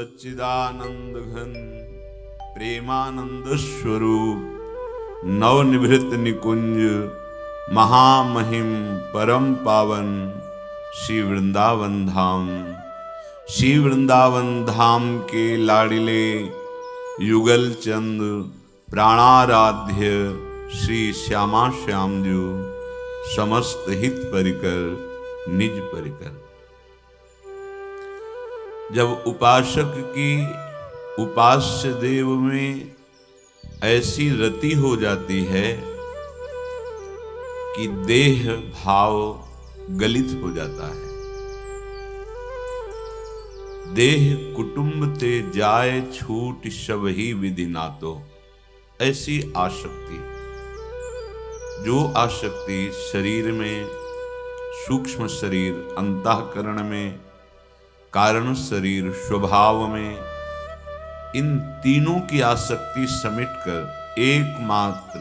सच्चिदानंद घन प्रेमानंद स्वरूप नवनिभृत निकुंज महामहिम परम पावन श्री वृंदावन धाम। श्री वृंदावन धाम के लाडिले युगल चंद प्राणाराध्य श्री श्यामा श्याम जो समस्त हित परिकर निज परिकर। जब उपासक की उपास्य देव में ऐसी रति हो जाती है कि देह भाव गलित हो जाता है, देह कुटुंब ते जाए छूट सब ही विधि नातो, ऐसी आसक्ति, जो आसक्ति शरीर में, सूक्ष्म शरीर अंतःकरण में, कारण शरीर स्वभाव में, इन तीनों की आसक्ति समेटकर एकमात्र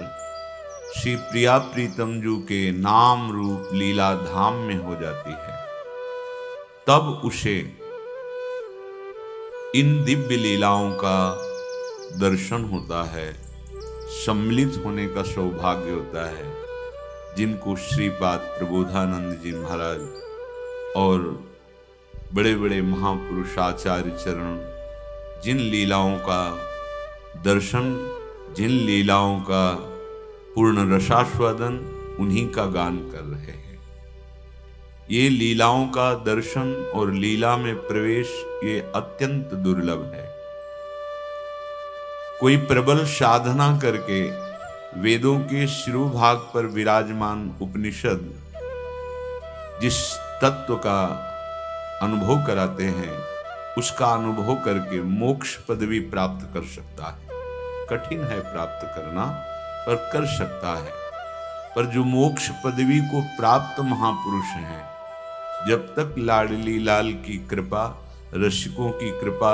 श्री प्रिया प्रीतम जू के नाम रूप लीला धाम में हो जाती है, तब उसे इन दिव्य लीलाओं का दर्शन होता है, सम्मिलित होने का सौभाग्य होता है, जिनको श्रीपाद प्रबोधानंद जी महाराज और बड़े बड़े महापुरुष आचार्य चरण जिन लीलाओं का दर्शन, जिन लीलाओं का पूर्ण रसास्वादन, उन्हीं का गान कर रहे हैं। ये लीलाओं का दर्शन और लीला में प्रवेश ये अत्यंत दुर्लभ है। कोई प्रबल साधना करके वेदों के शिरोभाग पर विराजमान उपनिषद जिस तत्व का अनुभव कराते हैं, उसका अनुभव करके मोक्ष पदवी प्राप्त कर सकता है। कठिन है प्राप्त करना, पर कर सकता है। पर जो मोक्ष पदवी को प्राप्त महापुरुष हैं, जब तक लाडली लाल की कृपा, रसिकों की कृपा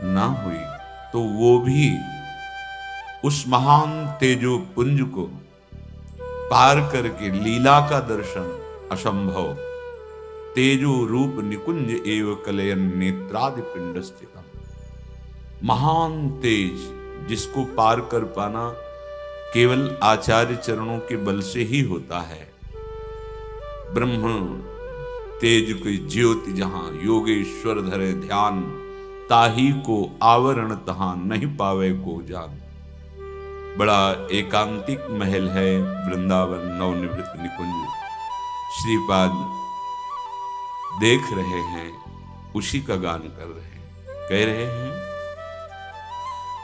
ना हुई, तो वो भी उस महान तेजो पुंज को पार करके लीला का दर्शन असंभव, तेजो रूप निकुंज एव कलयन नेत्रादि पिंड स्थितम, महान तेज जिसको पार कर पाना केवल आचार्य चरणों के बल से ही होता है। ब्रह्म तेज की ज्योति जहां योगेश्वर धरे ध्यान, ताही को आवरण तहां नहीं पावे को जान। बड़ा एकांतिक महल है वृंदावन नवनिभृत निकुंज। श्रीपाद देख रहे हैं, उसी का गान कर रहे हैं। कह रहे हैं,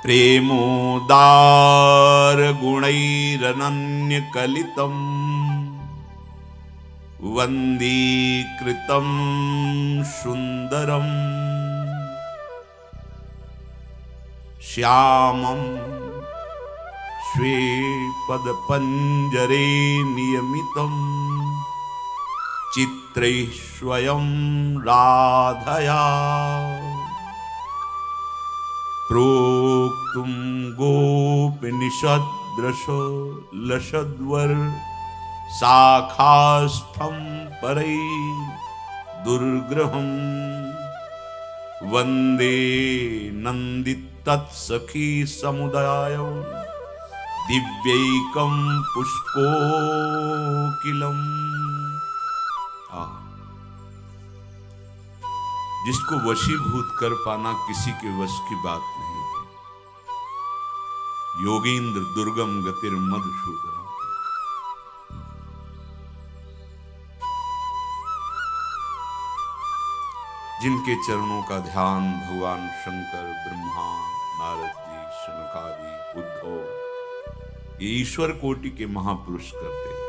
प्रेमोदार गुणैरनन्य कलितम वंदीकृतम सुंदरम श्यामम स्वे पद पंजरे नियमितम चित्रैः स्वयं राधया प्रोक्तुं गोपनिषद्रसो लसद्वर शाखास्थं परै दुर्ग्रहं वन्दे नन्दितत्सखी समुदायं दिव्यैकं पुष्पोकिलम्। जिसको वशीभूत कर पाना किसी के वश की बात नहीं है। योगींद्र दुर्गम गतिर मधुसूदन, जिनके चरणों का ध्यान भगवान शंकर, ब्रह्मा, नारद जी, शनकादि, उद्धव, ये ईश्वर कोटि के महापुरुष करते हैं।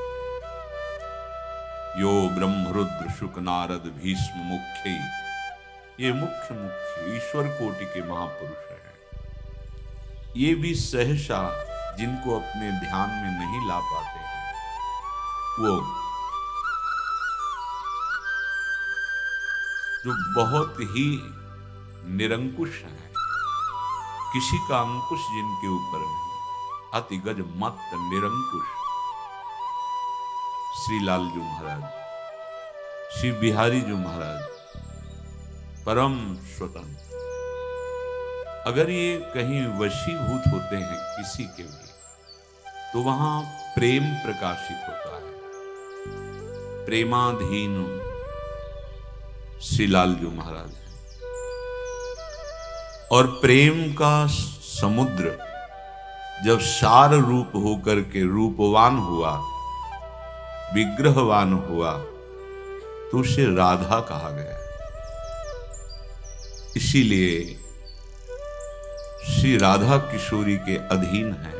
यो ब्रह्म रुद्र शुक नारद भीष्म मुख्य, ये मुख्य ईश्वर कोटि के महापुरुष हैं। ये भी सहसा जिनको अपने ध्यान में नहीं ला पाते हैं, वो जो बहुत ही निरंकुश हैं, किसी का अंकुश जिनके ऊपर नहीं, अति गज मत निरंकुश श्री लालजू महाराज, श्री बिहारी जी महाराज, परम स्वतंत्र, अगर ये कहीं वशीभूत होते हैं किसी के भी, तो वहां प्रेम प्रकाशित होता है। प्रेमाधीन श्री लालजू महाराज हैं। और प्रेम का समुद्र जब सार रूप होकर के रूपवान हुआ, विग्रहवान हुआ, तो उसे राधा कहा गया। इसीलिए श्री राधा किशोरी के अधीन है।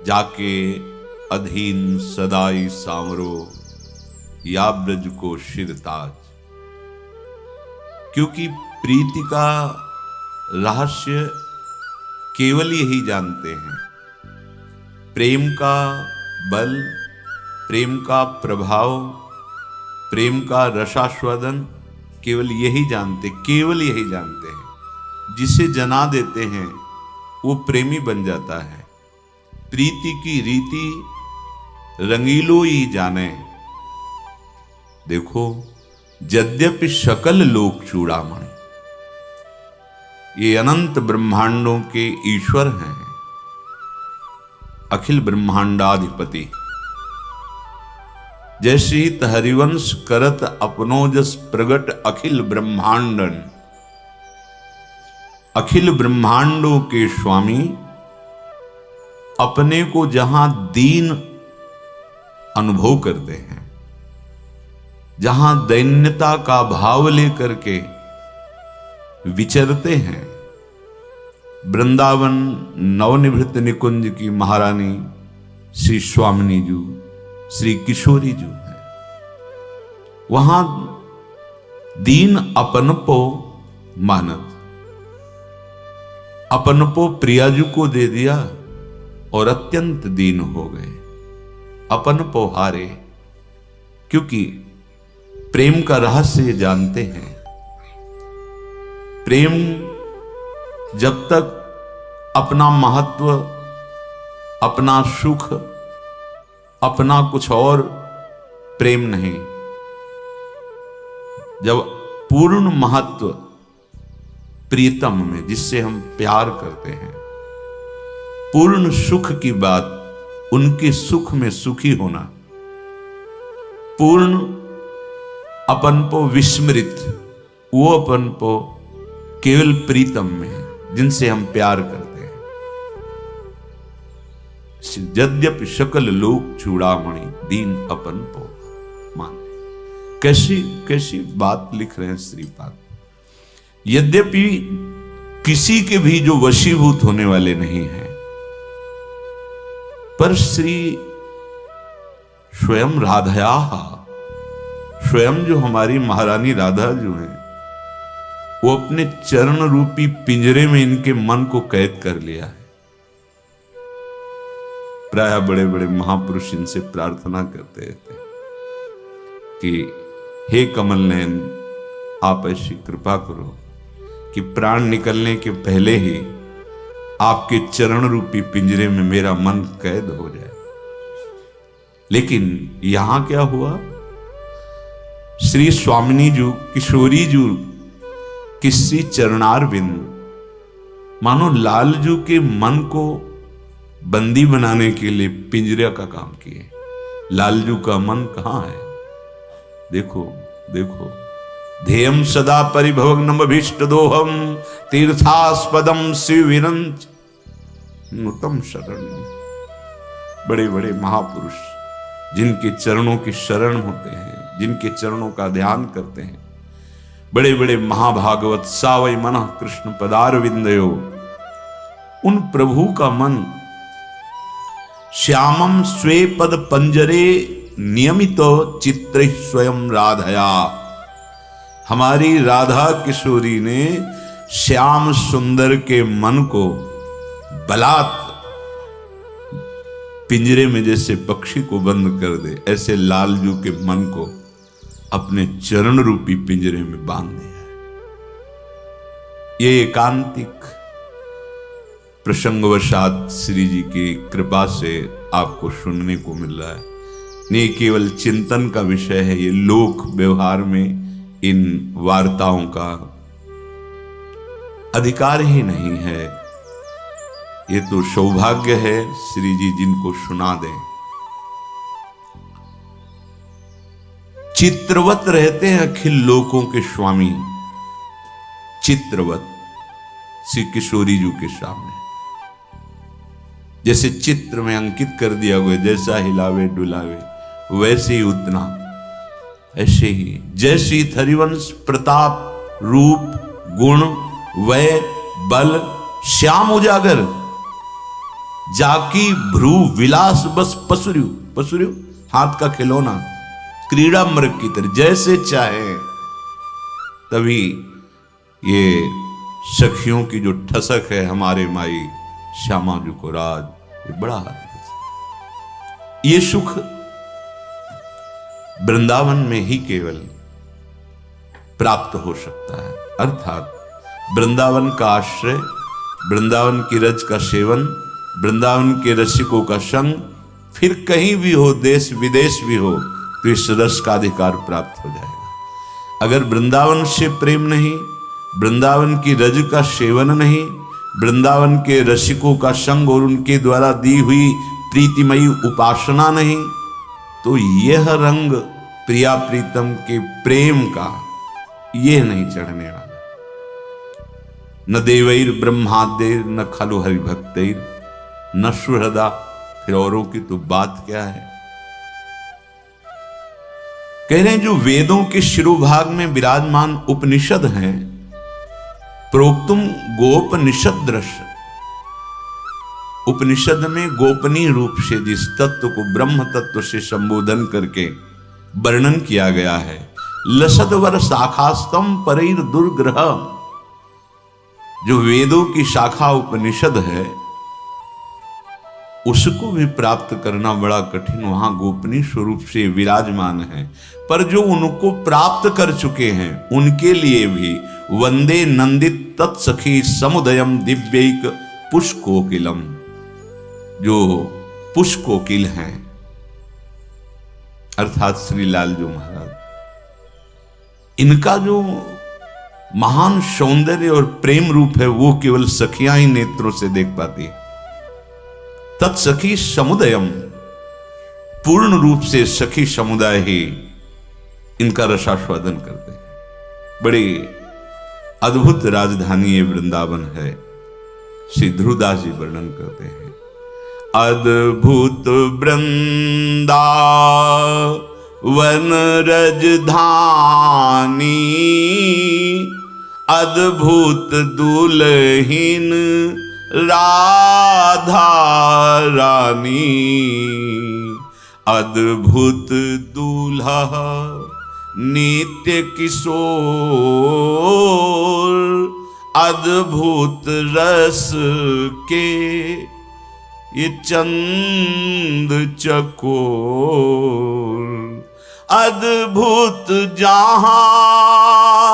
जाके अधीन सदाई सांवरो या ब्रज को शिरताज। क्योंकि प्रीति का रहस्य केवल यही जानते हैं। प्रेम का बल, प्रेम का प्रभाव, प्रेम का रसास्वादन केवल यही जानते हैं। जिसे जना देते हैं वो प्रेमी बन जाता है। प्रीति की रीति रंगीलो ही जाने। देखो, यद्यपि सकल लोक चूड़ामणि, ये अनंत ब्रह्मांडों के ईश्वर हैं, अखिल ब्रह्मांडाधिपति। जैसे ही हरिवंश करत अपनो जस प्रगट अखिल ब्रह्मांडन, अखिल ब्रह्मांडों के स्वामी अपने को जहां दीन अनुभव करते हैं, जहां दैन्यता का भाव लेकर के विचरते हैं, वृंदावन नवनिभृत निकुंज की महारानी श्री स्वामिनी जी, श्री किशोरी जी है। वहां दीन अपनपो मानत, अपनपो प्रियाजू को दे दिया और अत्यंत दीन हो गए, अपनपो हारे। क्योंकि प्रेम का रहस्य जानते हैं। प्रेम जब तक अपना महत्व, अपना सुख, अपना कुछ और प्रेम नहीं, जब पूर्ण महत्व प्रीतम में, जिससे हम प्यार करते हैं, पूर्ण सुख की बात, उनके सुख में सुखी होना, पूर्ण अपनपो विस्मृत, वो अपनपो केवल प्रीतम में, जिनसे हम प्यार करते हैं। यद्यपि सकल लोक चूड़ामणि दीन अपनपो माने। कैसी बात लिख रहे हैं श्रीपाद। यद्यपि किसी के भी जो वशीभूत होने वाले नहीं हैं, पर श्री स्वयं राधया, स्वयं जो हमारी महारानी राधा जो है, वो अपने चरण रूपी पिंजरे में इनके मन को कैद कर लिया है। प्राय बड़े बड़े महापुरुष इनसे प्रार्थना करते थे कि हे कमल नयन, आप ऐसी कृपा करो कि प्राण निकलने के पहले ही आपके चरण रूपी पिंजरे में मेरा मन कैद हो जाए। लेकिन यहां क्या हुआ, श्री स्वामिनी जी, किशोरी जी किसी चरणार बिंद, मानो लालजू के मन को बंदी बनाने के लिए पिंजरे का काम किए। लालजू का मन कहां है? देखो देखो, ध्येयम सदा परिभवग्नम भीष्ट दोहम तीर्थास्पदम शिविरंच नुतम शरण। बड़े बड़े महापुरुष जिनके चरणों की शरण होते हैं, जिनके चरणों का ध्यान करते हैं, बड़े बड़े महाभागवत सावै मन कृष्ण पदार विंदयो, उन प्रभु का मन श्यामम स्वे पद पंजरे नियमितो चित्र स्वयं राधया। हमारी राधा किशोरी ने श्याम सुंदर के मन को बलात् पिंजरे में जैसे पक्षी को बंद कर दे, ऐसे लालजू के मन को अपने चरण रूपी पिंजरे में बांध दिया है। ये एकांतिक प्रसंगवशात श्री जी की कृपा से आपको सुनने को मिल रहा है। नहीं केवल चिंतन का विषय है, ये लोक व्यवहार में इन वार्ताओं का अधिकार ही नहीं है। ये तो सौभाग्य है श्री जी जिनको सुना दें। चित्रवत रहते हैं अखिल लोकों के स्वामी, चित्रवत श्री किशोरी जी के सामने जैसे चित्र में अंकित कर दिया हुआ, जैसा हिलावे डुलावे वैसे ही उतना, ऐसे ही जैसी हरिवंश प्रताप रूप गुण वय बल श्याम उजागर, जाकी भ्रू विलास बस पसुरु, पसुरु हाथ का खिलौना, क्रीड़ा मृग की तरह जैसे चाहे। तभी ये सखियों की जो ठसक है हमारे माई श्यामा जी को राज, ये बड़ा ये सुख वृंदावन में ही केवल प्राप्त हो सकता है। अर्थात वृंदावन का आश्रय, वृंदावन की रज का सेवन, वृंदावन के रसिकों का संग, फिर कहीं भी हो, देश विदेश भी हो, तो इस रस का अधिकार प्राप्त हो जाएगा। अगर वृंदावन से प्रेम नहीं, वृंदावन की रज का सेवन नहीं, वृंदावन के रसिकों का संग और उनके द्वारा दी हुई प्रीतिमयी उपासना नहीं, तो यह रंग प्रिया प्रीतम के प्रेम का यह नहीं चढ़ने वाला। न देवैर ब्रह्मादेर न खलु हरिभक्तैर न सुहृदा, फिर औरों की तो बात क्या है। कह रहे हैं जो वेदों के शिरोभाग में विराजमान उपनिषद हैं, प्रोक्तुम गोपनिषद दृश्य, उपनिषद में गोपनीय रूप से जिस तत्व को ब्रह्म तत्व से संबोधन करके वर्णन किया गया है, लसदवर शाखास्तम परैर दुर्ग्रह, जो वेदों की शाखा उपनिषद है उसको भी प्राप्त करना बड़ा कठिन, वहां गोपनीय स्वरूप से विराजमान है। पर जो उनको प्राप्त कर चुके हैं उनके लिए भी वंदे नंदित तत्सखी समुदयम दिव्यैक पुष्कोकिलम, जो पुष्कोकिल हैं अर्थात श्री लालजू महाराज, इनका जो महान सौंदर्य और प्रेम रूप है वो केवल सखियां ही नेत्रों से देख पाती है। तत्सखी समुदयम, पूर्ण रूप से सखी समुदाय ही इनका रसास्वादन करते हैं। बड़ी अद्भुत राजधानी ये वृंदावन है। श्री ध्रुवदास जी वर्णन करते हैं, अद्भुत वृंदावन रजधानी, अद्भुत दुल्हीन राधा रानी, अद्भुत दूल्हा नित्य किशोर, अद्भुत रस के ये चंद चकोर, अद्भुत जहां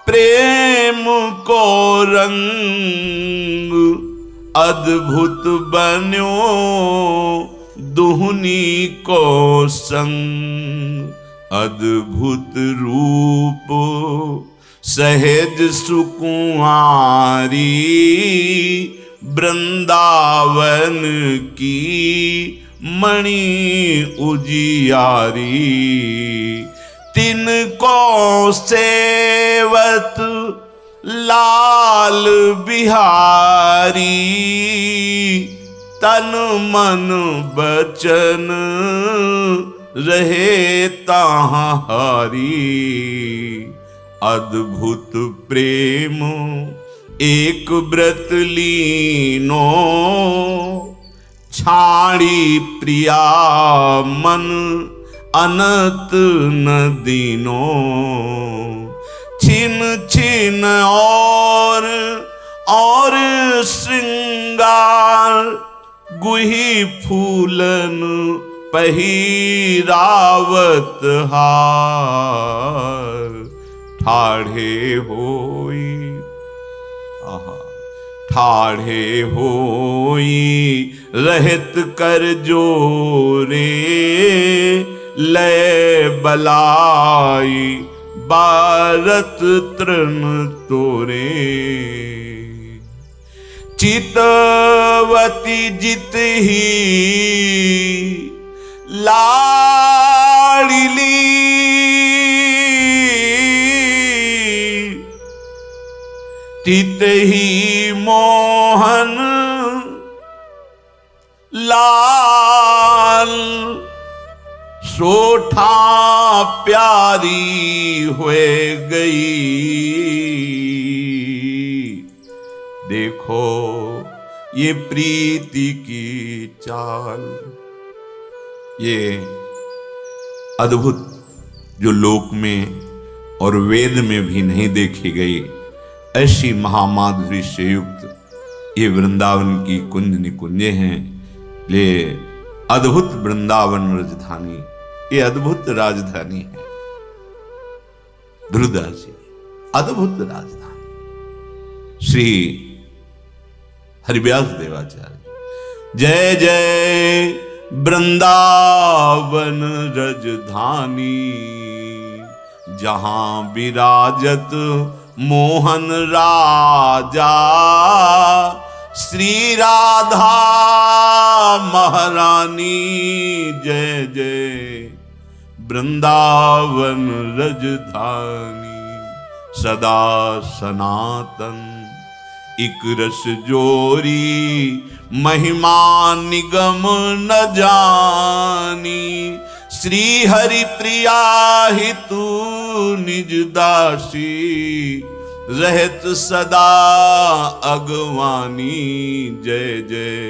प्रेम को रंग, अद्भुत बन्यो दुहनी को संग, अद्भुत रूप सहज सुकुमारी, वृंदावन की मणि उजियारी, तिनको सेवत लाल बिहारी, तन मन बचन रहे ताहां हारी, अद्भुत प्रेम एक व्रत लीनो, छाड़ी प्रिया मन अनंत नदीनो, छिन छिन और श्रृंगार, गुही फूलन पहिरावत हार, ठाढ़े होई ठाढ़े होई रहत कर जोरे, लय बलाई बारत तृण तोरे। चितवती जित ही लाडली, तित ही मोहन लाल, सोठा प्यारी हुए गई। देखो ये प्रीति की चाल, ये अद्भुत जो लोक में और वेद में भी नहीं देखी गई, ऐसी महामाधुरी से युक्त ये वृंदावन की कुंज निकुंजे हैं। ये अद्भुत वृंदावन राजधानी, ये अद्भुत राजधानी है ध्रुवदास जी, अद्भुत राजधानी। श्री हरिव्यास देवाचार्य, जय जय वृंदावन राजधानी, जहां विराजत मोहन राजा, श्री राधा महारानी। जय जय वृंदावन राजधानी, सदा सनातन इक रस जोरी, महिमा निगम न जानी। श्री हरि प्रिया ही तू निज दासी, रहत सदा अगवानी। जय जय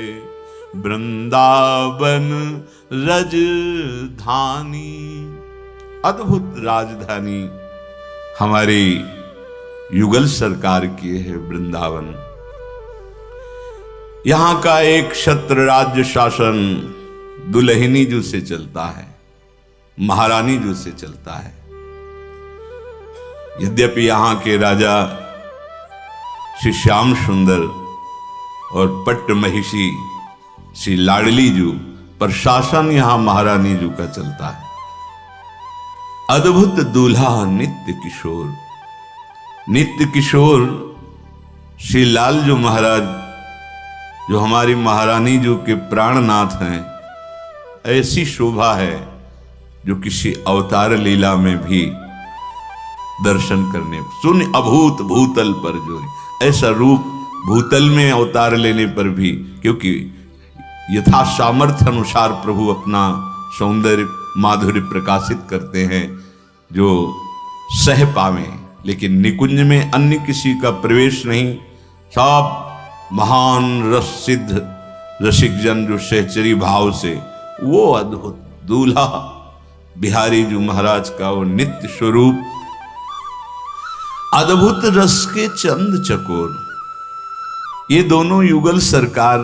वृंदावन राजधानी, अद्भुत राजधानी हमारी युगल सरकार की है वृंदावन। यहां का एक क्षत्र राज्य शासन दुल्हनी जू से चलता है, महारानी जू से चलता है। यद्यपि यहां के राजा श्री श्याम सुंदर और पट्ट महिषी श्री लाडली जू, पर शासन यहां महारानी जू का चलता है। अद्भुत दूल्हा नित्य किशोर, नित्य किशोर श्री लालजू महाराज जो हमारी महारानी जू के प्राणनाथ हैं, ऐसी शोभा है जो किसी अवतार लीला में भी दर्शन करने, सुन अभूत भूतल पर जो ऐसा रूप भूतल में अवतार लेने पर भी, क्योंकि यथा सामर्थ्य अनुसार प्रभु अपना सौंदर्य माधुर्य प्रकाशित करते हैं जो सह पावे, लेकिन निकुंज में अन्य किसी का प्रवेश नहीं। सब महान रस सिद्ध रसिक जन जो सहचरी भाव से, वो अद्भुत दूल्हा बिहारी जी महाराज का वो नित्य स्वरूप, अद्भुत रस के चंद चकोर। ये दोनों युगल सरकार,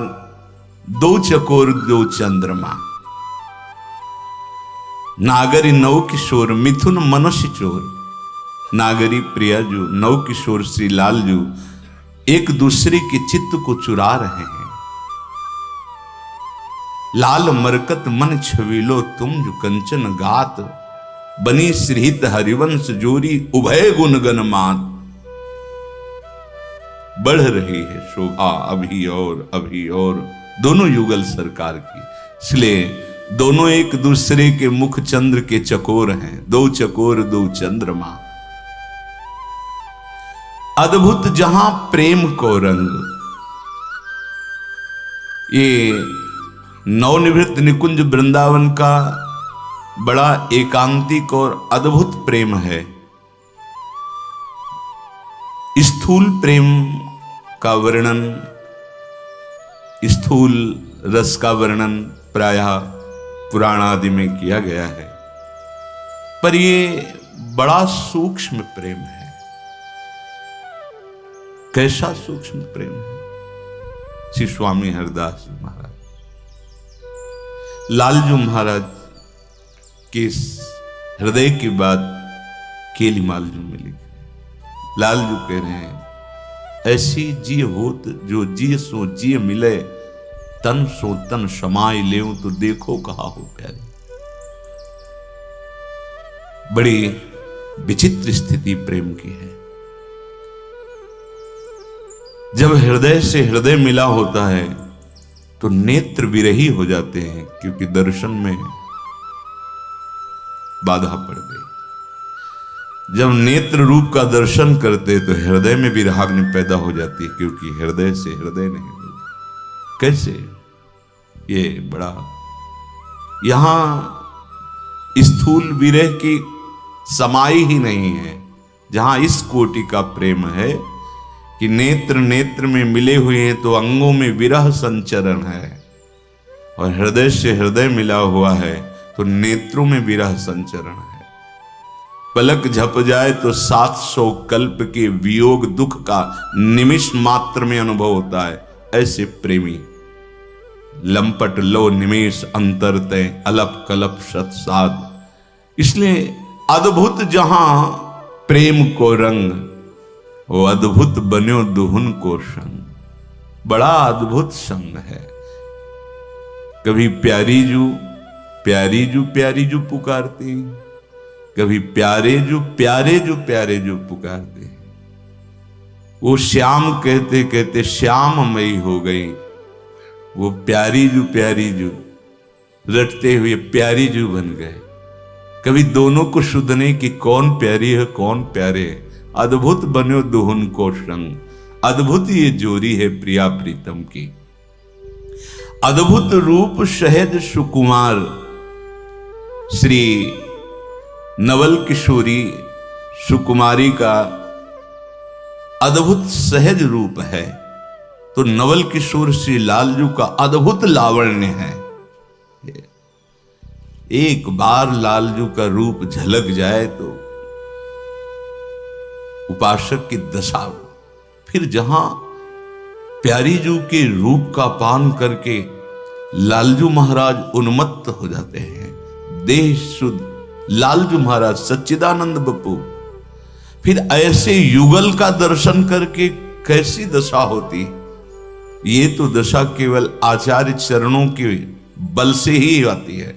दो चकोर दो चंद्रमा, नागरी नव किशोर मिथुन मनुष्य चोर। नागरी प्रिया जो नव किशोर श्री लालजू एक दूसरे के चित्त को चुरा रहे हैं। लाल मरकत मन छविलो तुम जो कंचन गात, बनी श्रीहित हरिवंश जोरी उभय गुण गण मात। बढ़ रही है शोभा अभी और दोनों युगल सरकार की, इसलिए दोनों एक दूसरे के मुख चंद्र के चकोर हैं, दो चकोर दो चंद्रमा। अद्भुत जहां प्रेम को रंग, ये नवनिवृत्त निकुंज वृंदावन का बड़ा एकांतिक और अद्भुत प्रेम है। स्थूल प्रेम का वर्णन, स्थूल रस का वर्णन प्रायः पुराण आदि में किया गया है, पर ये बड़ा सूक्ष्म प्रेम है। कैसा सूक्ष्म प्रेम है? श्री स्वामी हरदास जी महाराज, लालजू महाराज के हृदय की बात केली मालजू में लिखी। लालजू कह रहे हैं, ऐसी जी होत जो जी सो जी मिले, तन सो तन समाय लेऊं तो देखो कहा हो प्यारे। बड़ी विचित्र स्थिति प्रेम की है। जब हृदय से हृदय मिला होता है तो नेत्र विरही हो जाते हैं, क्योंकि दर्शन में बाधा पड़ गई। जब नेत्र रूप का दर्शन करते तो हृदय में विराग्नि पैदा हो जाती है, क्योंकि हृदय से हृदय नहीं मिलता। कैसे? ये बड़ा यहां स्थूल विरह की समाई ही नहीं है, जहां इस कोटि का प्रेम है कि नेत्र नेत्र में मिले हुए हैं तो अंगों में विरह संचरण है, और हृदय से हृदय मिला हुआ है तो नेत्रों में विरह संचरण है। पलक झप जाए तो 700 कल्प के वियोग दुख का निमिष मात्र में अनुभव होता है। ऐसे प्रेमी लंपट लो निमेष अंतर तय अलप कलप सत्साद। इसलिए अद्भुत जहां प्रेम को रंग, वो अद्भुत बन्यो दुहुन को संग। बड़ा अद्भुत संग है। कभी प्यारी जू प्यारी जू प्यारी जू पुकारती, कभी प्यारे जू प्यारे जू प्यारे जू पुकारते। वो श्याम कहते कहते श्याममयी हो गई, वो प्यारी जू रटते हुए प्यारी जू बन गए। कभी दोनों को शुद्धने की कौन प्यारी है कौन प्यारे है। अद्भुत बन्यो दुहुन को संग, अद्भुत ये जोड़ी है प्रिया प्रीतम की। अद्भुत रूप शहद सुकुमार श्री नवल किशोरी सुकुमारी का अद्भुत सहज रूप है, तो नवल किशोर श्री लालजू का अद्भुत लावण्य है। एक बार लालजू का रूप झलक जाए तो उपासक की दशा, फिर जहां प्यारी जू के रूप का पान करके लालजू महाराज उन्मत्त हो जाते हैं, देह शुद्ध लालजू महाराज सच्चिदानंद बप्पू, फिर ऐसे युगल का दर्शन करके कैसी दशा होती। ये तो दशा केवल आचार्य चरणों के बल से ही आती है।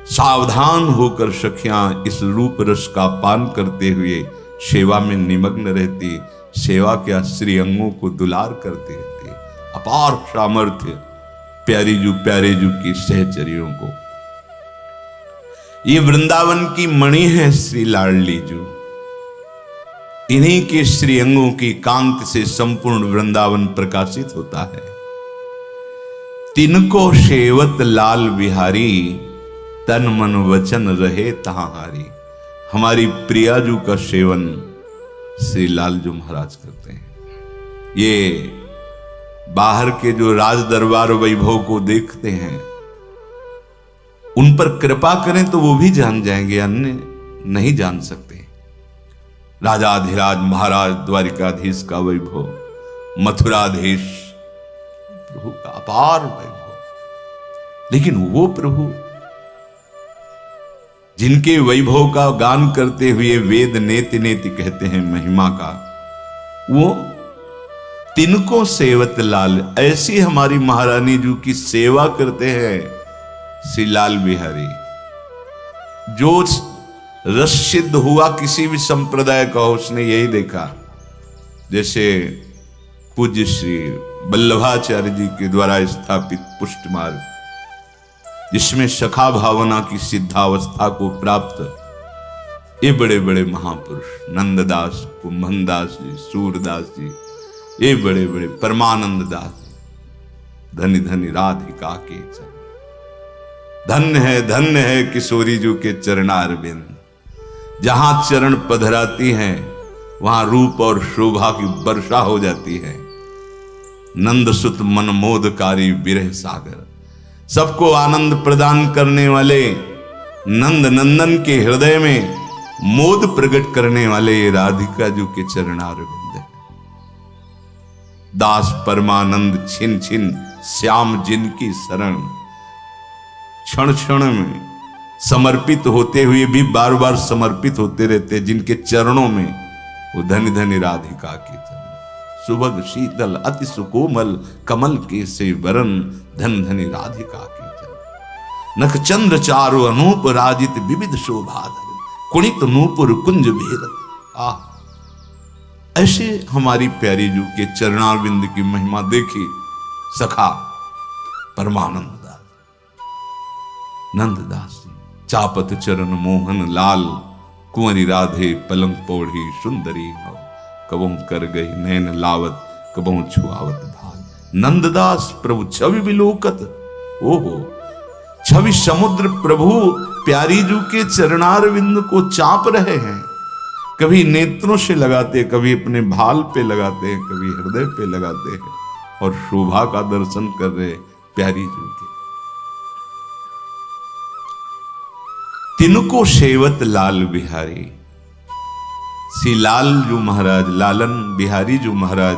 सावधान होकर सखियां इस रूप रस का पान करते हुए सेवा में निमग्न रहती, सेवा के श्री अंगों को दुलार करती रहती। अपार सामर्थ्य प्यारे जू की सहचरियों को। ये वृंदावन की मणि है श्री लाडली जू। इन्हीं के श्री अंगों की कांति से संपूर्ण वृंदावन प्रकाशित होता है। तिनको सेवत लाल बिहारी, तन मन वचन रहे तहाहारी। हमारी प्रियाजू का सेवन श्री लालजू महाराज करते हैं। ये बाहर के जो राज दरबार वैभव को देखते हैं, उन पर कृपा करें तो वो भी जान जाएंगे, अन्य नहीं जान सकते। राजाधिराज महाराज द्वारिकाधीश का वैभव, मथुराधीश प्रभु का अपार वैभव, लेकिन वो प्रभु जिनके वैभव का गान करते हुए वेद नेति नेति कहते हैं महिमा का, वो तिनको सेवत लाल, ऐसी हमारी महारानी जू की सेवा करते हैं श्री लाल बिहारी। जो रस सिद्ध हुआ किसी भी संप्रदाय का, उसने यही देखा। जैसे पूज्य श्री वल्लभाचार्य जी के द्वारा स्थापित पुष्ट मार्ग, जिसमें सखा भावना की सिद्धावस्था को प्राप्त ये बड़े बड़े महापुरुष नंददास, कुंभनदास जी, सूरदास जी, ये बड़े बड़े परमानंद दास जी, धन्य धन्य राधिका के चरण। धन्य है किशोरी जू के चरणारविंद। जहां चरण पधराती हैं वहां रूप और शोभा की वर्षा हो जाती है। नंद सुत मनमोदकारी विरह सागर, सबको आनंद प्रदान करने वाले नंद नंदन के हृदय में मोद प्रकट करने वाले ये राधिका जू के चरणारविंद है। दास परमानंद छिन छिन श्याम जिनकी शरण, क्षण क्षण में समर्पित होते हुए भी बार बार समर्पित होते रहते, जिनके चरणों में वो धन्य धन्य राधिका के चरण। सुभग शीतल अति सुकोमल कमल के से वरण, धन धन्य राधिका के चरण। नख चंद्र चारु अनूप राजित विविध शोभा, कुणित नूपुर कुंज भेद। ऐसे हमारी प्यारी जू के चरणारविंद की महिमा देखी सखा परमानंद दास, नंददास जी। चापत चरण मोहन लाल, कुंवरी राधे पलंग पौड़ी सुंदरी हो, कबहू कर गई नैन लावत, कबहू छुआवत भाल। नंददास प्रभु छवि विलोकत, ओहो छवि समुद्र प्रभु प्यारी जू के चरणारविंद को चाप रहे हैं। कभी नेत्रों से लगाते, कभी अपने भाल पे लगाते हैं, कभी हृदय पे लगाते हैं, और शोभा का दर्शन कर रहे प्यारी जू के। तिनको सेवत लाल बिहारी, श्री लाल जू महाराज, लालन बिहारी जू महाराज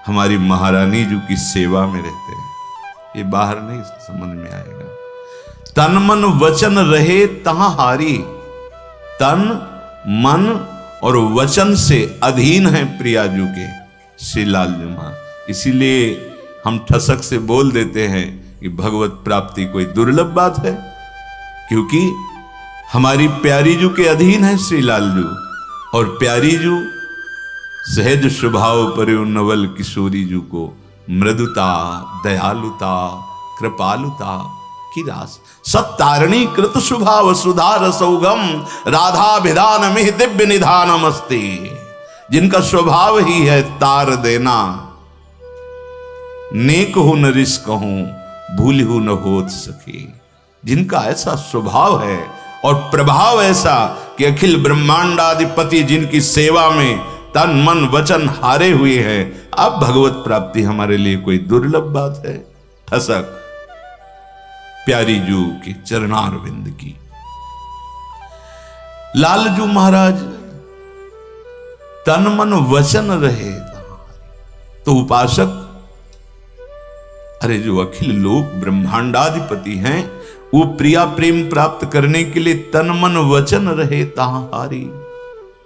हमारी महारानी जू की सेवा में रहते हैं। ये बाहर नहीं समझ में आएगा। तन मन वचन रहे तहां हारी, तन मन और वचन से अधीन है प्रिया जू के श्री लाल जू मां। इसीलिए हम ठसक से बोल देते हैं कि भगवत प्राप्ति कोई दुर्लभ बात है, क्योंकि हमारी प्यारी जू के अधीन है श्री लाल जू। और प्यारी जू सहज स्वभाव पर नवल किशोरी जू को मृदुता, दयालुता, कृपालुता की रास, सत्तारणी कृत स्वभाव सुधार सौगम, राधा विधान में दिव्य निधानमस्ति। जिनका स्वभाव ही है तार देना, नेक हो न रिश्क हूं, भूल हो न होत सके। जिनका ऐसा स्वभाव है और प्रभाव ऐसा कि अखिल ब्रह्मांडाधिपति जिनकी सेवा में तन मन वचन हारे हुए हैं, अब भगवत प्राप्ति हमारे लिए कोई दुर्लभ बात है। ठसक प्यारी जू के चरणारविंद की। लालजू महाराज तन मन वचन रहे, तो उपासक, अरे जो अखिल लोक ब्रह्मांडाधिपति हैं, वो प्रिया प्रेम प्राप्त करने के लिए तन मन वचन रहे ताहां हारी।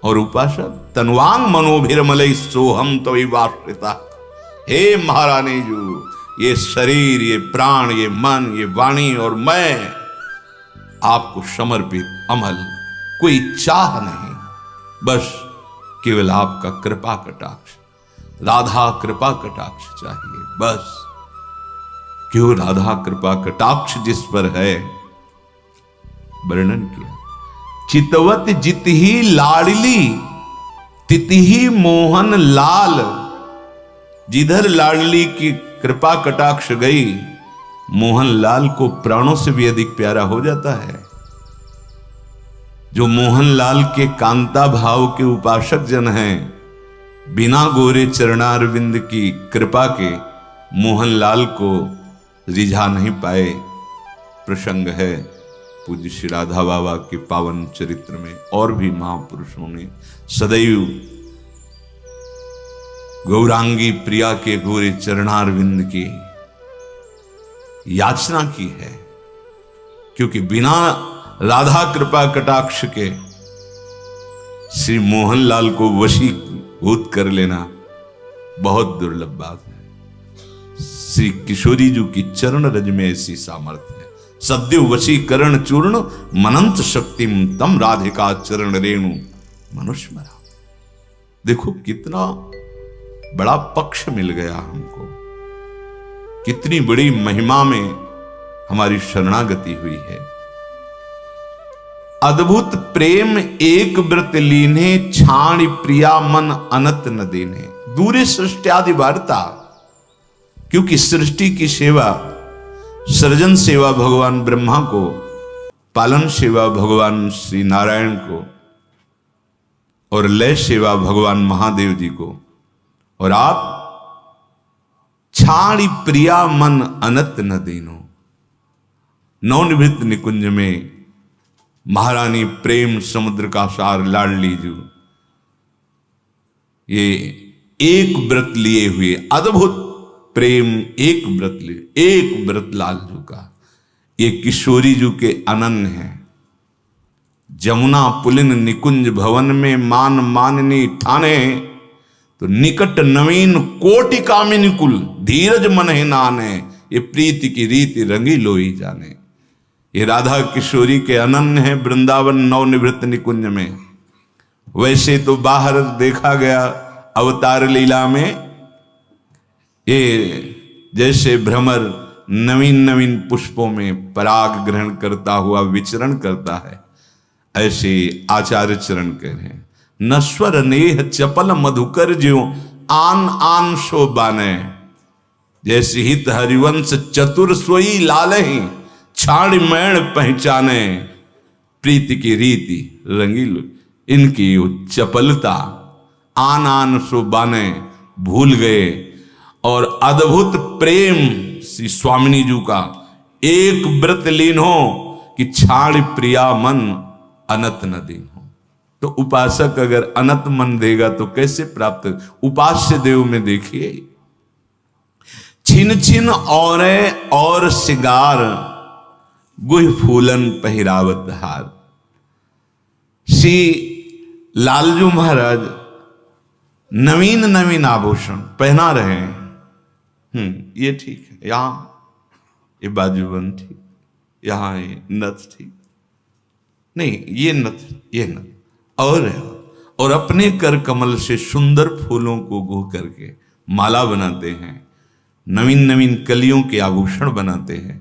और उपासक तनवांग मनोभिरमलई सोहम तो वाश्रिता। हे महारानी जू, ये शरीर, ये प्राण, ये मन, ये वाणी और मैं आपको समर्पित, अमल, कोई चाह नहीं, बस केवल आपका कृपा कटाक्ष, राधा कृपा कटाक्ष चाहिए बस। क्यों राधा कृपा कटाक्ष जिस पर है, वर्णन किया। चितवत जित ही लाडली, तित ही मोहन लाल। जिधर लाडली की कृपा कटाक्ष गई, मोहन लाल को प्राणों से भी अधिक प्यारा हो जाता है। जो मोहन लाल के कांता भाव के उपासक जन हैं, बिना गोरे चरणारविंद की कृपा के मोहन लाल को रिझा नहीं पाए। प्रसंग है पूज्य श्री राधा बाबा के पावन चरित्र में, और भी महापुरुषों ने सदैव गौरांगी प्रिया के गोरे चरणारविंद की याचना की है, क्योंकि बिना राधा कृपा कटाक्ष के श्री मोहनलाल को वशीभूत कर लेना बहुत दुर्लभ बात है। श्री किशोरी जी की चरण रज में ऐसी सामर्थ्य है। सद्यो वशीकरण चूर्ण मनंत शक्तिम तम राधिका चरण रेणु मनुष्मरा। देखो कितना बड़ा पक्ष मिल गया हमको, कितनी बड़ी महिमा में हमारी शरणागति हुई है। अद्भुत प्रेम एक व्रत लीने, छाण प्रिया मन अनत न देने। दूरे सृष्टि वार्ता, क्योंकि सृष्टि की सेवा, सृजन सेवा भगवान ब्रह्मा को, पालन सेवा भगवान श्री नारायण को, और लय सेवा भगवान महादेव जी को। और आप छाड़ी प्रिया मन अनत न देनो। नवनिवृत्त निकुंज में महारानी प्रेम समुद्र का सार लाडली जू, ये एक व्रत लिए हुए अद्भुत प्रेम, एक व्रत लिए, एक व्रत लालजू का। ये किशोरी जू के अनन्य है। जमुना पुलिन निकुंज भवन में मान माननी ठाने, तो निकट नवीन कोटि कामिनी कुल, धीरज मन है नाने। ये प्रीति की रीति रंगी लोई जाने। ये राधा किशोरी के अनन्य है वृंदावन नवनिवृत्त निकुंज में। वैसे तो बाहर देखा गया अवतार लीला में ये जैसे भ्रमर नवीन नवीन पुष्पों में पराग ग्रहण करता हुआ विचरण करता है, ऐसे आचार्य चरण कह रहे हैं, नश्वर नेह चपल मधुकर ज्यों आन आन शो बाने, जैसे हित हरिवंश चतुर सोई लालहि छाड़ मैण पहचाने, प्रीति की रीति रंगील इनकी चपलता आन आन शो बाने भूल गए। और अद्भुत प्रेम श्री स्वामिनी जी का एक व्रत लीन हो कि छाड़ प्रिया मन अनत न दीन हो। तो उपासक अगर अनत मन देगा तो कैसे प्राप्त, उपास्य देव में देखिए, छिन छिन और सिगार गुह फूलन पहिरावत हार। श्री लालजू महाराज नवीन नवीन आभूषण पहना रहे हैं। ये ठीक है, यहां ये बाजूबंद ठीक, यहां ये नथ ठीक नहीं, ये नथ और अपने कर कमल से सुंदर फूलों को गोह करके माला बनाते हैं, नवीन नवीन कलियों के आभूषण बनाते हैं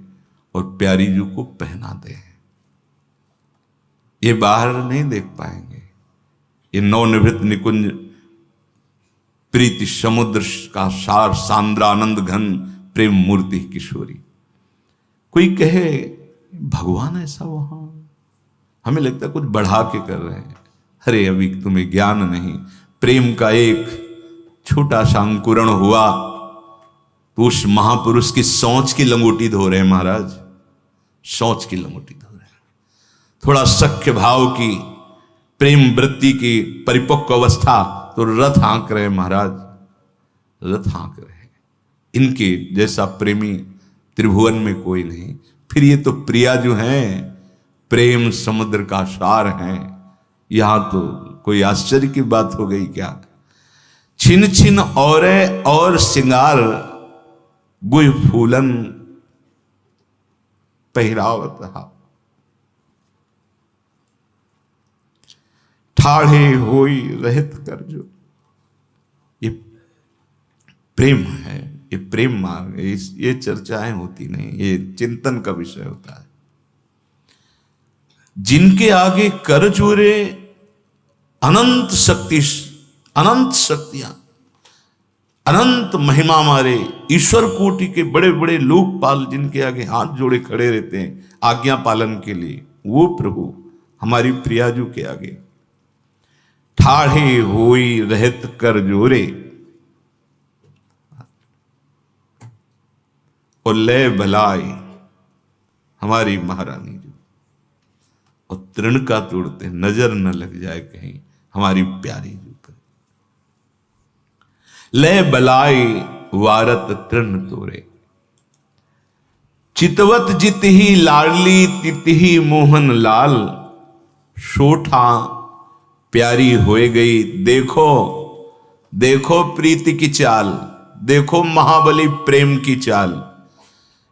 और प्यारी जू को पहनाते हैं। ये बाहर नहीं देख पाएंगे। ये नवनिभृत निकुंज प्रीति समुद्र का सार सांद्रानंद घन प्रेम मूर्ति किशोरी। कोई कहे भगवान ऐसा वहां, हमें लगता है कुछ बढ़ा के कर रहे हैं। अरे अभी तुम्हें ज्ञान नहीं, प्रेम का एक छोटा सा अंकुरण हुआ तो उस महापुरुष की सोच की लंगोटी धो रहे हैं महाराज, सोच की लंगोटी धो रहे हैं। थोड़ा सख्य भाव की प्रेम वृत्ति की परिपक्व अवस्था तो रथ हाँक रहे महाराज, रथ हाँक रहे। इनके जैसा प्रेमी त्रिभुवन में कोई नहीं। फिर ये तो प्रिया जो हैं, प्रेम समुद्र का सार हैं। यहां तो कोई आश्चर्य की बात हो गई क्या। छिन छिन और सिंगार गुह फूलन पहिरावत हा, ठाढ़े होई रहत कर जो। ये प्रेम है, ये प्रेम मार्ग, ये चर्चाएं होती नहीं, ये चिंतन का विषय होता है। जिनके आगे कर जोरे अनंत शक्तियां, अनंत महिमा मारे ईश्वर कोटि के बड़े बड़े लोकपाल जिनके आगे हाथ जोड़े खड़े रहते हैं आज्ञा पालन के लिए, वो प्रभु हमारी प्रियाजू के आगे ठाढ़े होई रहत कर जोरे और ले भलाई हमारी महारानी जो, और तृण का तोड़ते नजर न लग जाए कहीं हमारी प्यारी जो पर। ले बलाई वारत तृण तोरे, चितवत जित ही लाडली तित ही मोहन लाल, सोठा प्यारी होए गई। देखो देखो प्रीति की चाल, देखो महाबली प्रेम की चाल।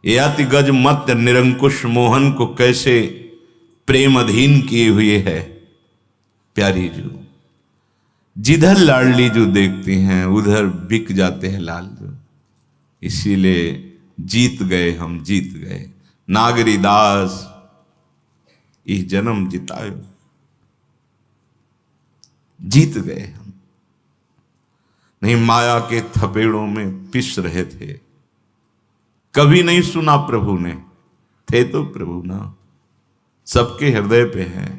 यति गज मत निरंकुश मोहन को कैसे प्रेम अधीन किए हुए है प्यारी जू। जिधर लाडली जू देखती हैं उधर बिक जाते हैं लाल जू। इसीलिए जीत गए हम, जीत गए। नागरी दास इस जन्म जितायो, जीत गए हम। नहीं माया के थपेड़ों में पिस रहे थे, कभी नहीं सुना प्रभु ने, थे तो प्रभु ना सबके हृदय पे हैं।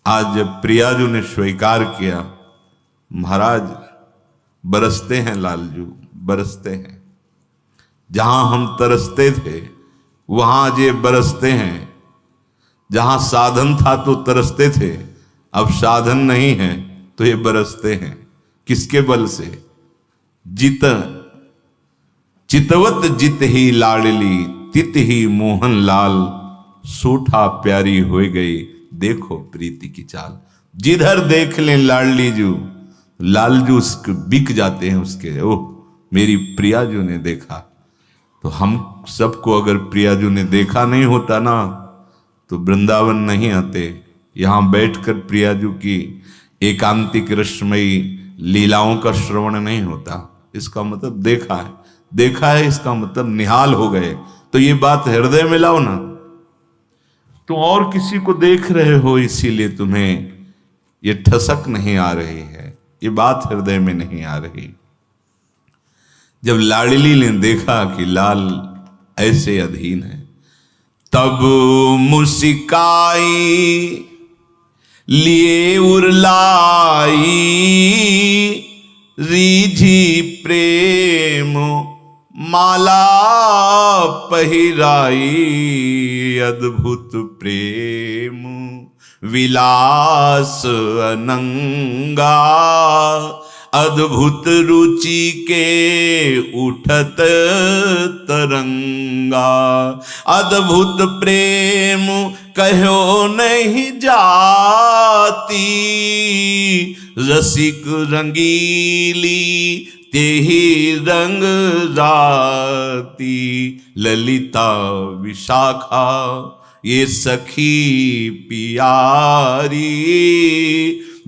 आज जब प्रियाजू ने स्वीकार किया, महाराज बरसते हैं लालजू, बरसते हैं। जहां हम तरसते थे वहां जे बरसते हैं। जहां साधन था तो तरसते थे, अब साधन नहीं है तो ये बरसते हैं। किसके बल से? चितवत जित ही लाडली तित ही मोहन लाल, सोठा प्यारी हो गई देखो प्रीति की चाल। जिधर देख लें लाडली जू, लालजू बिक जाते हैं उसके। ओह मेरी प्रियाजू ने देखा। तो हम सबको अगर प्रियाजू ने देखा नहीं होता ना तो वृंदावन नहीं आते। यहां बैठकर प्रियाजू की एकांतिक रसमयी लीलाओं का श्रवण नहीं होता, इसका मतलब देखा है। देखा है इसका मतलब निहाल हो गए। तो ये बात हृदय में लाओ ना। तुम और किसी को देख रहे हो, इसीलिए तुम्हें ये ठसक नहीं आ रही है, ये बात हृदय में नहीं आ रही। जब लाडली ने देखा कि लाल ऐसे अधीन है, तब मुस्काई लिए उरलाई, रीझी प्रेम माला पहिराई। अद्भुत प्रेम विलास अनंगा, अद्भुत रुचि के उठत तरंगा। अद्भुत प्रेम कहो नहीं जाती, रसिक रंगीली तेहि रंग राती। ललिता विशाखा ये सखी पियारी,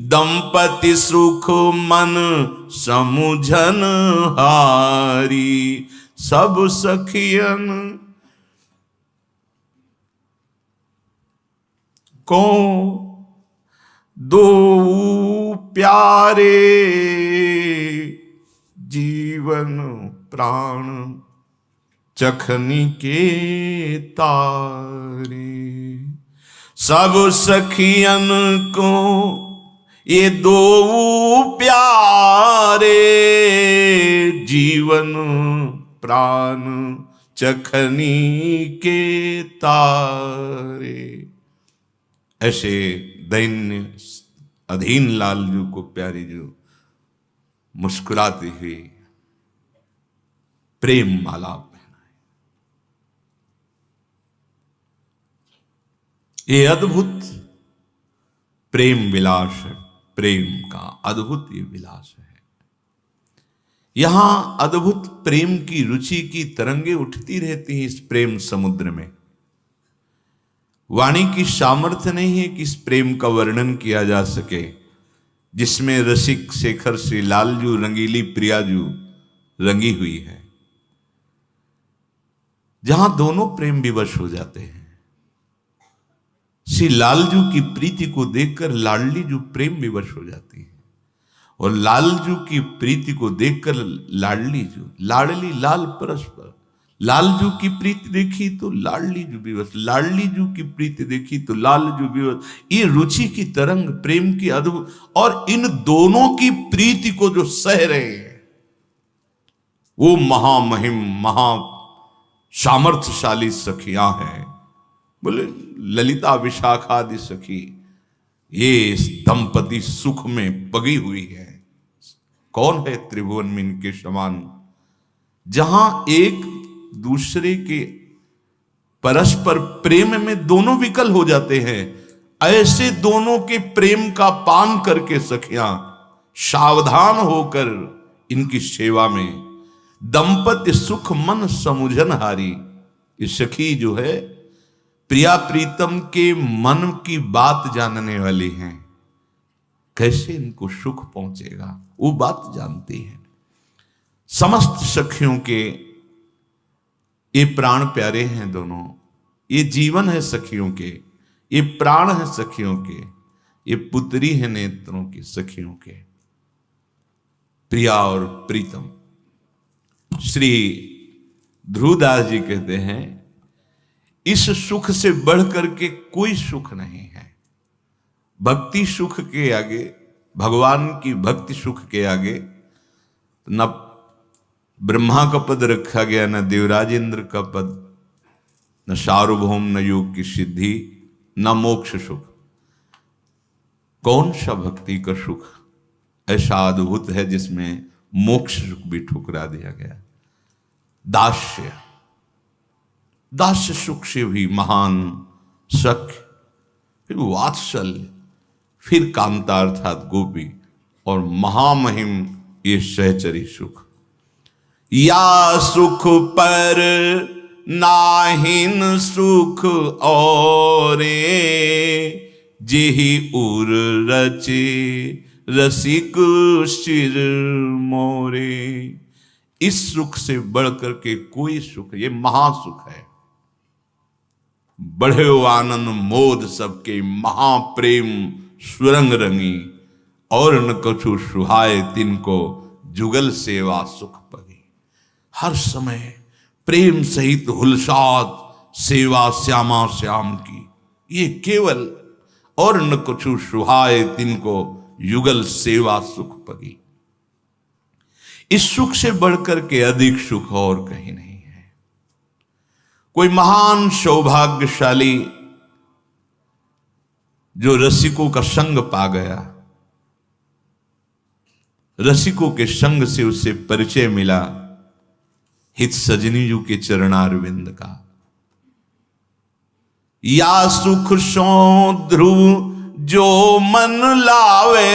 दंपति सुख मन समुझन हारी। सब सखियन को दो प्यारे, जीवन प्राण चखनी के तारे। सब सखियन को ये दो प्यारे, जीवन प्राण चखनी के तारे। ऐसे दैन्य अधीन लालजू को प्यारी जो मुस्कुराती हुई प्रेम माला पहनाए। ये अद्भुत प्रेम विलास है, प्रेम का अद्भुत ये विलास है। यहां अद्भुत प्रेम की रुचि की तरंगे उठती रहती हैं इस प्रेम समुद्र में। वाणी की सामर्थ्य नहीं है कि इस प्रेम का वर्णन किया जा सके, जिसमें रसिक शेखर श्री लालजू रंगीली प्रियाजू रंगी हुई है, जहां दोनों प्रेम विवश हो जाते हैं। श्री लालजू की प्रीति को देखकर लाडली जू प्रेम विवश हो जाती है, और लालजू की प्रीति को देखकर लाडली जू, लाडली लाल परस्पर। लालजू की प्रीति देखी तो लाडली जू विवश, लाडली जू की प्रीति देखी तो लालजू विवश। ये रुचि की तरंग प्रेम की अद्भुत, और इन दोनों की प्रीति को जो सह रहे हैं वो महामहिम महा सामर्थ्यशाली सखियां हैं। बोले ललिता विशाखा आदि सखी, ये इस दंपति सुख में पगी हुई है। कौन है त्रिभुवन में इनके समान, जहां एक दूसरे के परस्पर प्रेम में दोनों विकल हो जाते हैं। ऐसे दोनों के प्रेम का पान करके सखियां सावधान होकर इनकी सेवा में। दंपति सुख मन समुझन हारी, ये सखी जो है प्रिया प्रीतम के मन की बात जानने वाली हैं। कैसे इनको सुख पहुंचेगा वो बात जानती है। समस्त सखियों के ये प्राण प्यारे हैं दोनों, ये जीवन है सखियों के, ये प्राण है सखियों के, ये पुत्री है नेत्रों की सखियों के। प्रिया और प्रीतम। श्री ध्रुवदास जी कहते हैं, इस सुख से बढ़कर के कोई सुख नहीं है। भक्ति सुख के आगे, भगवान की भक्ति सुख के आगे न ब्रह्मा का पद रखा गया, न देवराज इंद्र का पद, न सार्वभौम, न योग की सिद्धि, न मोक्ष सुख। कौन सा भक्ति का सुख ऐसा अद्भुत है जिसमें मोक्ष सुख भी ठुकरा दिया गया। दास्य, दास्य सुख से भी महान सख्य, फिर वात्सल्य, फिर कांता अर्थात गोपी, और महामहिम ये सहचरी सुख। या सुख पर नाहिन सुख औरे, जेहि उर रचे रसिक शिर मोरे। इस सुख से बढ़कर के कोई सुख, ये महासुख है। बढ़े आनंद मोद सबके, महाप्रेम सुरंग रंगी। और न कछु सुहाए तिनको, जुगल सेवा सुख पगी। हर समय प्रेम सहित हुलसात सेवा श्यामा श्याम की, ये केवल। और न कछु सुहाए तिनको, युगल सेवा सुख पगी। इस सुख से बढ़कर के अधिक सुख और कहीं नहीं है। कोई महान सौभाग्यशाली जो रसिकों का संग पा गया, रसिकों के संग से उसे परिचय मिला हित सजनी जू के चरणारविंद का। या सुख सो ध्रुव जो मन लावे,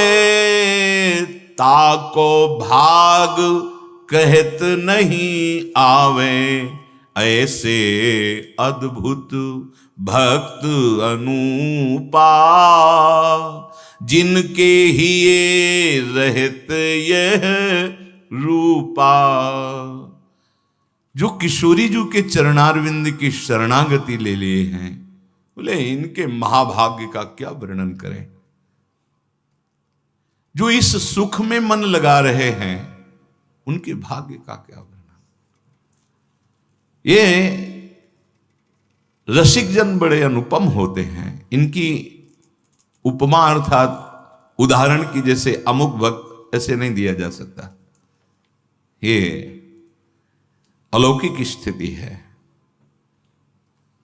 ताको भाग कहत नहीं आवे। ऐसे अद्भुत भक्त अनूपा, जिनके हिये रहत यह रूपा। जो किशोरी जी के चरणारविंद की शरणागति ले लिए हैं, बोले इनके महाभाग्य का क्या वर्णन करें। जो इस सुख में मन लगा रहे हैं, उनके भाग्य का क्या वर्णन। ये रसिक जन बड़े अनुपम होते हैं। इनकी उपमा अर्थात उदाहरण की जैसे अमुक भक्त, ऐसे नहीं दिया जा सकता। ये अलौकिक स्थिति है।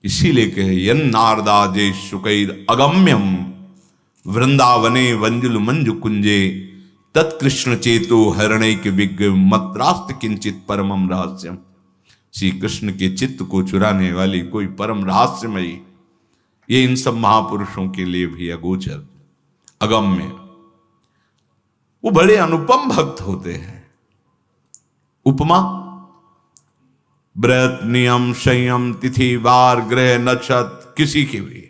इसीलिए कहे यन नारदा जे शुकैर अगम्यम, वृंदावने वंजुल मंजु कुंजे। तत्कृष्ण चेतो हरणैक विज्ञ, मत्रास्त किंचित परमम रहस्यम। श्री कृष्ण के चित्त को चुराने वाली कोई परम रहस्यमयी, ये इन सब महापुरुषों के लिए भी अगोचर, अगम्य। वो बड़े अनुपम भक्त होते हैं। उपमा व्रत नियम संयम तिथि वार ग्रह नक्षत्र किसी की भी,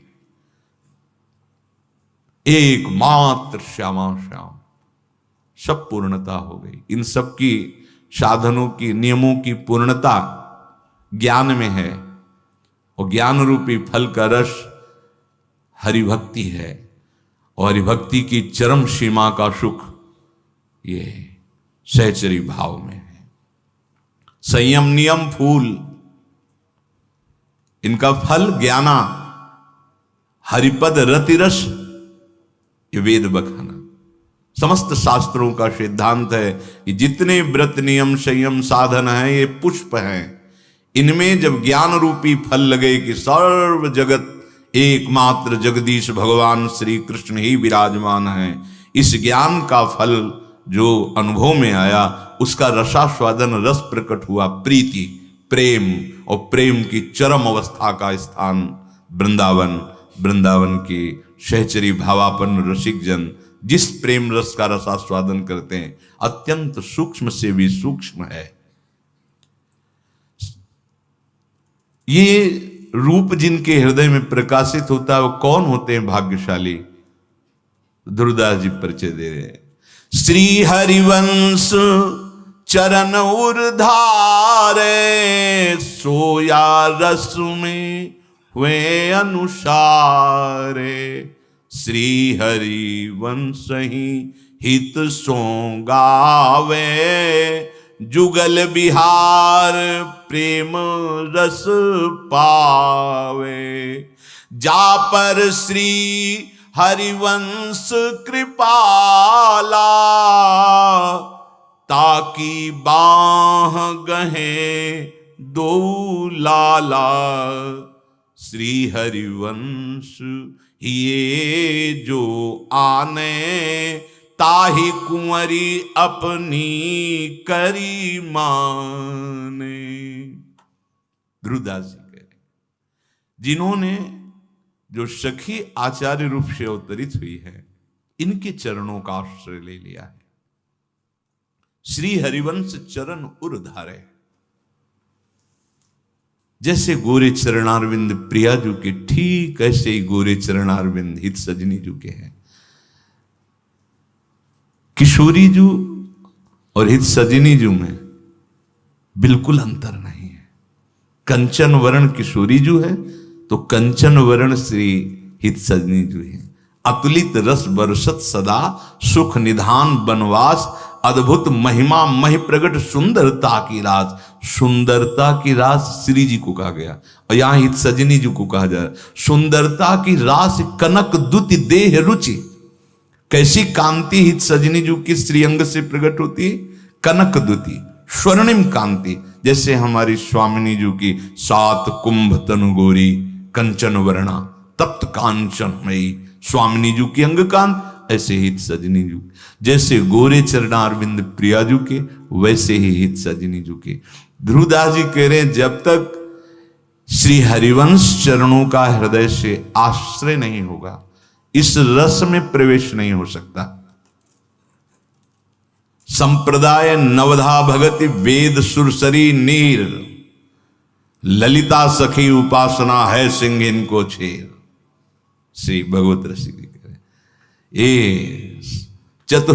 एकमात्र श्यामा श्याम, सब पूर्णता हो गई। इन सब की साधनों की नियमों की पूर्णता ज्ञान में है, और ज्ञान रूपी फल का रस हरिभक्ति है। और हरिभक्ति की चरम सीमा का सुख ये सहचरी भाव में है। संयम नियम फूल, इनका फल ज्ञाना। हरिपद रतिरस, ये वेद बखाना। समस्त शास्त्रों का सिद्धांत है कि जितने व्रत नियम संयम साधन है, ये पुष्प हैं। इनमें जब ज्ञान रूपी फल लगे कि सर्व जगत एकमात्र जगदीश भगवान श्री कृष्ण ही विराजमान हैं, इस ज्ञान का फल जो अनुभव में आया, उसका रसास्वादन रस प्रकट हुआ, प्रीति प्रेम। और प्रेम की चरम अवस्था का स्थान वृंदावन। वृंदावन की सहचरी भावापन्न रसिक जन जिस प्रेम रस का रसास्वादन करते हैं, अत्यंत सूक्ष्म से भी सूक्ष्म है। ये रूप जिनके हृदय में प्रकाशित होता है, वो कौन होते हैं भाग्यशाली? दुर्दास जी परिचय दे रहे हैं। श्री हरिवंश चरण उर्धारे, सोया रस में हुए अनुसारे। श्री हरिवंश ही हित सो गावे, जुगल बिहार प्रेम रस पावे। जा पर श्री हरिवंश कृपाला, ताकि बाह गहे दो लाला। श्री हरिवंश ये जो आने, ताहि कुंवरी अपनी करी माने। ध्रुवदास जी कह रहे, जिन्होंने जो सखी आचार्य रूप से अवतरित हुई है, इनके चरणों का आश्रय ले लिया है। श्री हरिवंश चरण उर्धारे, जैसे गोरे चरणारविंद प्रिया जू के, ठीक ऐसे ही गोरे चरणारविंद हित सजनी जू के हैं। किशोरी जू और हित सजनी जू में बिल्कुल अंतर नहीं है। कंचन वर्ण किशोरी जू है तो कंचन वर्ण श्री हित सजनी जू है। अतुलित रस बरसत सदा, सुख निधान बनवास, अद्भुत महिमा महि प्रगट सुंदरता की रास। सुंदरता की रास श्री जी को कहा गया और यहां हित सजनी जी को कहा जा रहा है। सुंदरता की रास कनक दुति देह रुचि। कैसी कांति हित सजनी जी की श्रीअंग से प्रकट होती है? कनक दुति, स्वर्णिम कांति। जैसे हमारी स्वामिनी जी की सात कुंभ तनु गोरी, कंचन वर्णा, तप्त कांचनमयी स्वामिनी जी की अंग कांत, ऐसे हित सजनी जू। जैसे गोरे चरणारविंद प्रिया जू के, वैसे ही हित सजनी जू के। ध्रुवदास जी कह रहे हैं जब तक श्री हरिवंश चरणों का हृदय से आश्रय नहीं होगा, इस रस में प्रवेश नहीं हो सकता। संप्रदाय नवधा भगति वेद सुरसरी नीर, ललिता सखी उपासना है सिंह इनको छेर। श्री भगवत रसिक कह रहे चतुर